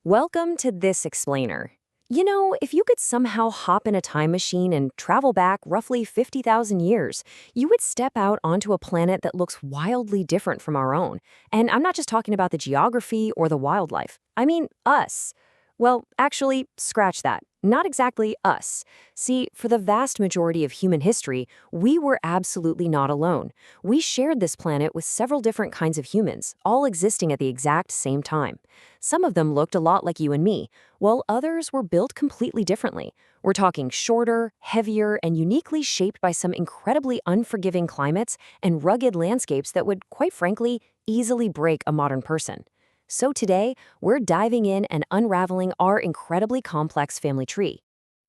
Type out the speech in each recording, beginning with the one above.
Welcome to This Explainer. You know, if you could somehow hop in a time machine and travel back roughly 50,000 years, you would step out onto a planet that looks wildly different from our own. And I'm not just talking about the geography or the wildlife. I mean, us. Well, actually, scratch that. Not exactly us. See, for the vast majority of human history, we were absolutely not alone. We shared this planet with several different kinds of humans, all existing at the exact same time. Some of them looked a lot like you and me, while others were built completely differently. We're talking shorter, heavier, and uniquely shaped by some incredibly unforgiving climates and rugged landscapes that would, quite frankly, easily break a modern person. So today, we're diving in and unraveling our incredibly complex family tree.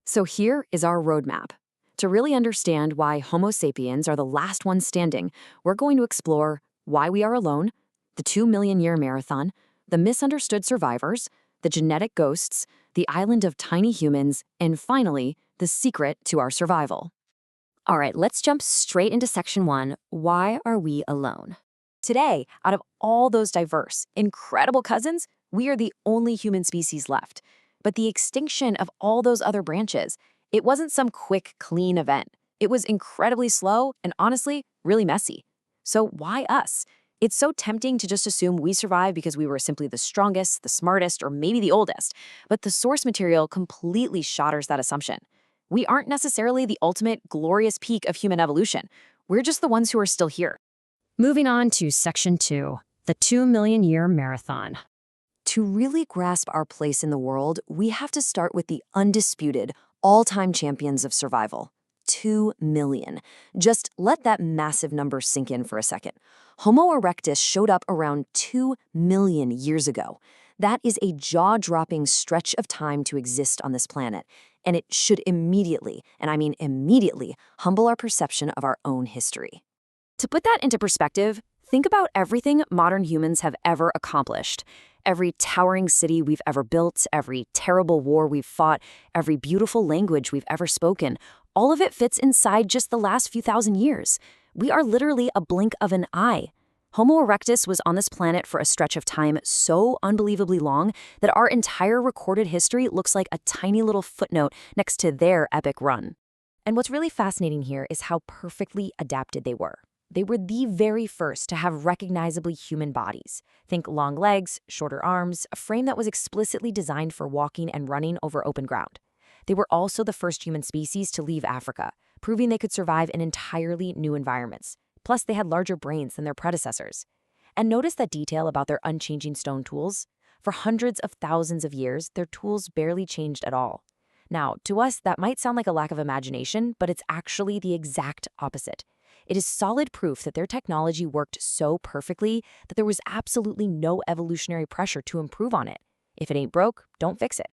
So here is our roadmap. To really understand why Homo sapiens are the last ones standing, we're going to explore why we are alone, the 2 million-year marathon, the misunderstood survivors, the genetic ghosts, the island of tiny humans, and finally, the secret to our survival. All right, let's jump straight into section 1, why are we alone? Today, out of all those diverse, incredible cousins, we are the only human species left. But the extinction of all those other branches, it wasn't some quick, clean event. It was incredibly slow and honestly, really messy. So why us? It's so tempting to just assume we survived because we were simply the strongest, the smartest, or maybe the oldest. But the source material completely shatters that assumption. We aren't necessarily the ultimate, glorious peak of human evolution. We're just the ones who are still here. Moving on to section 2, the 2 million-year marathon. To really grasp our place in the world, we have to start with the undisputed, all-time champions of survival. 2 million. Just let that massive number sink in for a second. Homo erectus showed up around 2 million years ago. That is a jaw-dropping stretch of time to exist on this planet, and it should immediately, and I mean immediately, humble our perception of our own history. To put that into perspective, think about everything modern humans have ever accomplished. Every towering city we've ever built, every terrible war we've fought, every beautiful language we've ever spoken, all of it fits inside just the last few thousand years. We are literally a blink of an eye. Homo erectus was on this planet for a stretch of time so unbelievably long that our entire recorded history looks like a tiny little footnote next to their epic run. And what's really fascinating here is how perfectly adapted they were. They were the very first to have recognizably human bodies. Think long legs, shorter arms, a frame that was explicitly designed for walking and running over open ground. They were also the first human species to leave Africa, proving they could survive in entirely new environments. Plus, they had larger brains than their predecessors. And notice that detail about their unchanging stone tools. For hundreds of thousands of years, their tools barely changed at all. Now, to us, that might sound like a lack of imagination, but it's actually the exact opposite. It is solid proof that their technology worked so perfectly that there was absolutely no evolutionary pressure to improve on it. If it ain't broke, don't fix it.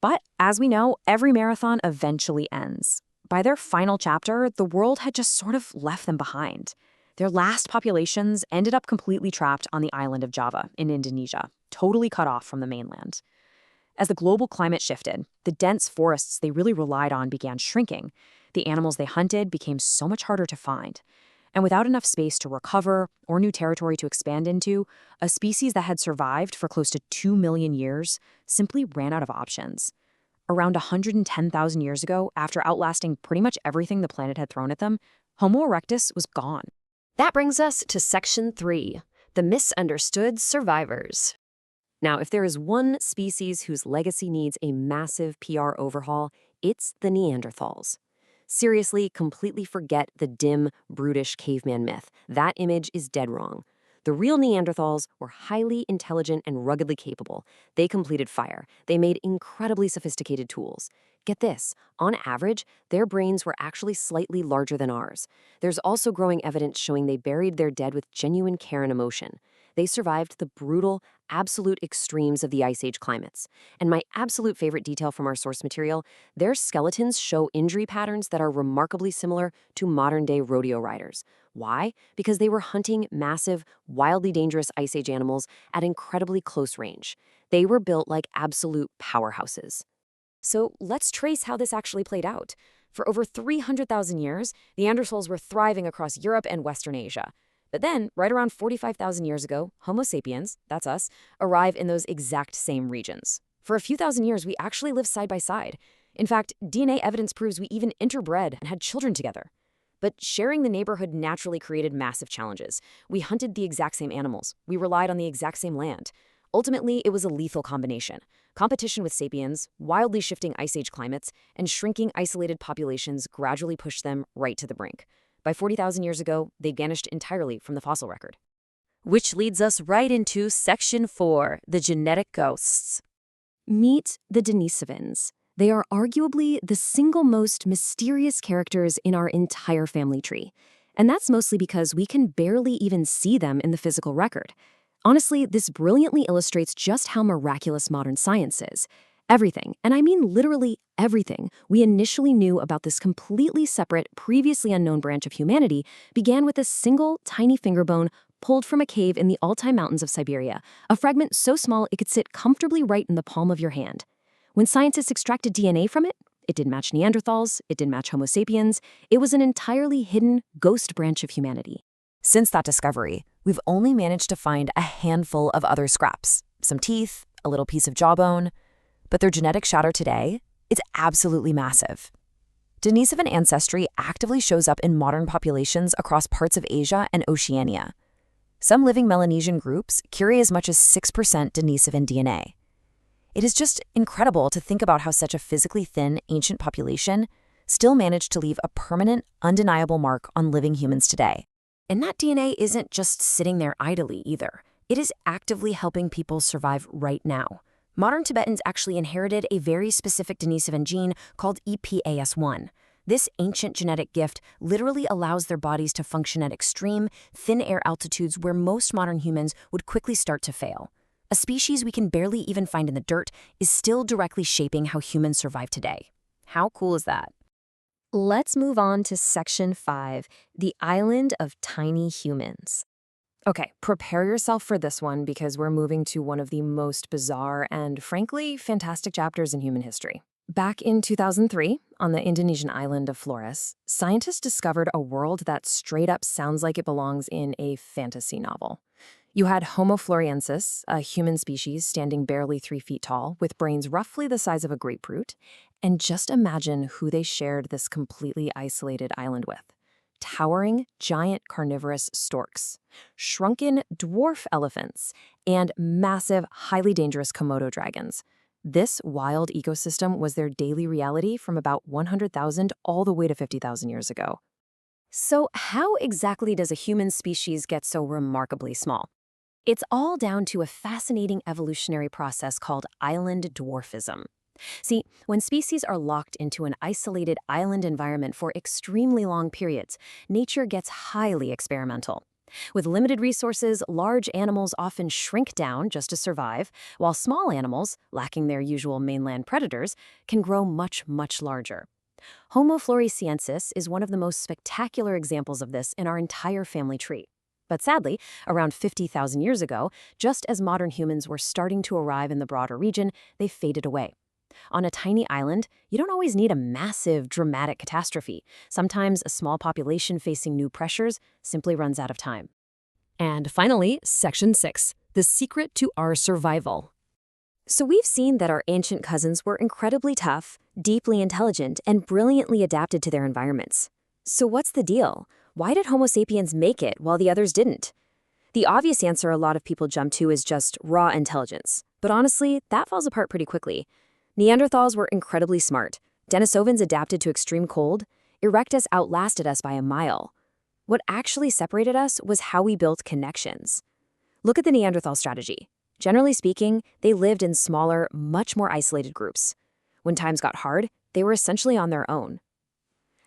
But as we know, every marathon eventually ends. By their final chapter, the world had just sort of left them behind. Their last populations ended up completely trapped on the island of Java in Indonesia, totally cut off from the mainland. As the global climate shifted, the dense forests they really relied on began shrinking. The animals they hunted became so much harder to find. And without enough space to recover or new territory to expand into, a species that had survived for close to 2 million years simply ran out of options. Around 110,000 years ago, after outlasting pretty much everything the planet had thrown at them, Homo erectus was gone. That brings us to section 3, the misunderstood survivors. Now, if there is one species whose legacy needs a massive PR overhaul, it's the Neanderthals. Seriously, completely forget the dim, brutish caveman myth. That image is dead wrong. The real Neanderthals were highly intelligent and ruggedly capable. They completed fire. They made incredibly sophisticated tools. Get this, on average, their brains were actually slightly larger than ours. There's also growing evidence showing they buried their dead with genuine care and emotion. They survived the brutal, absolute extremes of the Ice Age climates. And my absolute favorite detail from our source material, their skeletons show injury patterns that are remarkably similar to modern-day rodeo riders. Why? Because they were hunting massive, wildly dangerous Ice Age animals at incredibly close range. They were built like absolute powerhouses. So let's trace how this actually played out. For over 300,000 years, the Neanderthals were thriving across Europe and Western Asia. But then, right around 45,000 years ago, Homo sapiens, that's us, arrive in those exact same regions. For a few thousand years, we actually lived side by side. In fact, DNA evidence proves we even interbred and had children together. But sharing the neighborhood naturally created massive challenges. We hunted the exact same animals. We relied on the exact same land. Ultimately, it was a lethal combination. Competition with sapiens, wildly shifting ice age climates, and shrinking isolated populations gradually pushed them right to the brink. By 40,000 years ago, they vanished entirely from the fossil record. Which leads us right into Section 4, the genetic ghosts. Meet the Denisovans. They are arguably the single most mysterious characters in our entire family tree. And that's mostly because we can barely even see them in the physical record. Honestly, this brilliantly illustrates just how miraculous modern science is. Everything, and I mean literally everything, we initially knew about this completely separate, previously unknown branch of humanity began with a single, tiny finger bone pulled from a cave in the Altai Mountains of Siberia, a fragment so small it could sit comfortably right in the palm of your hand. When scientists extracted DNA from it, it didn't match Neanderthals, it didn't match Homo sapiens, it was an entirely hidden, ghost branch of humanity. Since that discovery, we've only managed to find a handful of other scraps, some teeth, a little piece of jawbone, but their genetic shadow today, it's absolutely massive. Denisovan ancestry actively shows up in modern populations across parts of Asia and Oceania. Some living Melanesian groups carry as much as 6% Denisovan DNA. It is just incredible to think about how such a physically thin, ancient population still managed to leave a permanent, undeniable mark on living humans today. And that DNA isn't just sitting there idly either. It is actively helping people survive right now. Modern Tibetans actually inherited a very specific Denisovan gene called EPAS1. This ancient genetic gift literally allows their bodies to function at extreme, thin air altitudes where most modern humans would quickly start to fail. A species we can barely even find in the dirt is still directly shaping how humans survive today. How cool is that? Let's move on to Section 5, the island of tiny humans. Okay, prepare yourself for this one because we're moving to one of the most bizarre and, frankly, fantastic chapters in human history. Back in 2003, on the Indonesian island of Flores, scientists discovered a world that straight up sounds like it belongs in a fantasy novel. You had Homo floresiensis, a human species standing barely 3 feet tall, with brains roughly the size of a grapefruit, and just imagine who they shared this completely isolated island with. Towering, giant carnivorous storks, shrunken dwarf elephants, and massive, highly dangerous Komodo dragons. This wild ecosystem was their daily reality from about 100,000 all the way to 50,000 years ago. So how exactly does a human species get so remarkably small? It's all down to a fascinating evolutionary process called island dwarfism. See, when species are locked into an isolated island environment for extremely long periods, nature gets highly experimental. With limited resources, large animals often shrink down just to survive, while small animals, lacking their usual mainland predators, can grow much, much larger. Homo floresiensis is one of the most spectacular examples of this in our entire family tree. But sadly, around 50,000 years ago, just as modern humans were starting to arrive in the broader region, they faded away. On a tiny island, you don't always need a massive, dramatic catastrophe. Sometimes a small population facing new pressures simply runs out of time. And finally, Section 6, the secret to our survival. So we've seen that our ancient cousins were incredibly tough, deeply intelligent, and brilliantly adapted to their environments. So what's the deal? Why did Homo sapiens make it while the others didn't? The obvious answer a lot of people jump to is just raw intelligence. But honestly, that falls apart pretty quickly. Neanderthals were incredibly smart. Denisovans adapted to extreme cold. Erectus outlasted us by a mile. What actually separated us was how we built connections. Look at the Neanderthal strategy. Generally speaking, they lived in smaller, much more isolated groups. When times got hard, they were essentially on their own.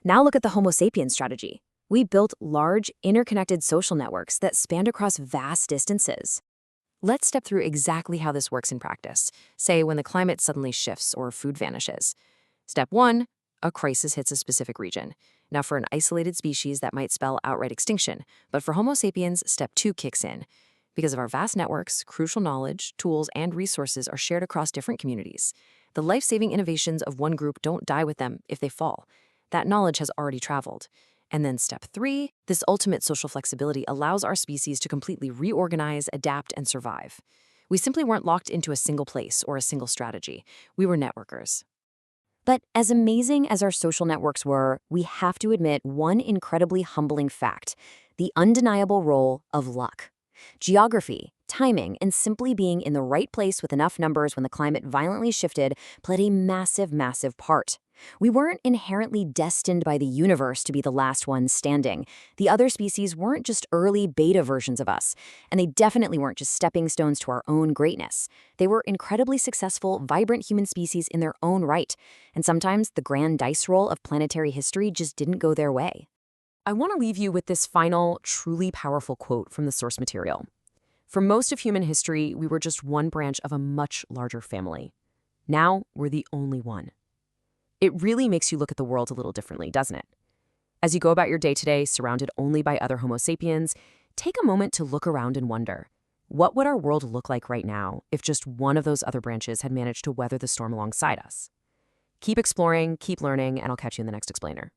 Now look at the Homo sapiens strategy. We built large, interconnected social networks that spanned across vast distances. Let's step through exactly how this works in practice, say when the climate suddenly shifts or food vanishes. Step 1, a crisis hits a specific region. Now for an isolated species, that might spell outright extinction, but for Homo sapiens, step 2 kicks in. Because of our vast networks, crucial knowledge, tools, and resources are shared across different communities. The life-saving innovations of one group don't die with them if they fall. That knowledge has already traveled. And then step 3, this ultimate social flexibility allows our species to completely reorganize, adapt, and survive. We simply weren't locked into a single place or a single strategy. We were networkers. But as amazing as our social networks were, we have to admit one incredibly humbling fact: the undeniable role of luck. Geography, timing, and simply being in the right place with enough numbers when the climate violently shifted played a massive, massive part. We weren't inherently destined by the universe to be the last ones standing. The other species weren't just early beta versions of us, and they definitely weren't just stepping stones to our own greatness. They were incredibly successful, vibrant human species in their own right, and sometimes the grand dice roll of planetary history just didn't go their way. I want to leave you with this final, truly powerful quote from the source material. For most of human history, we were just one branch of a much larger family. Now, we're the only one. It really makes you look at the world a little differently, doesn't it? As you go about your day today, surrounded only by other Homo sapiens, take a moment to look around and wonder, what would our world look like right now if just one of those other branches had managed to weather the storm alongside us? Keep exploring, keep learning, and I'll catch you in the next explainer.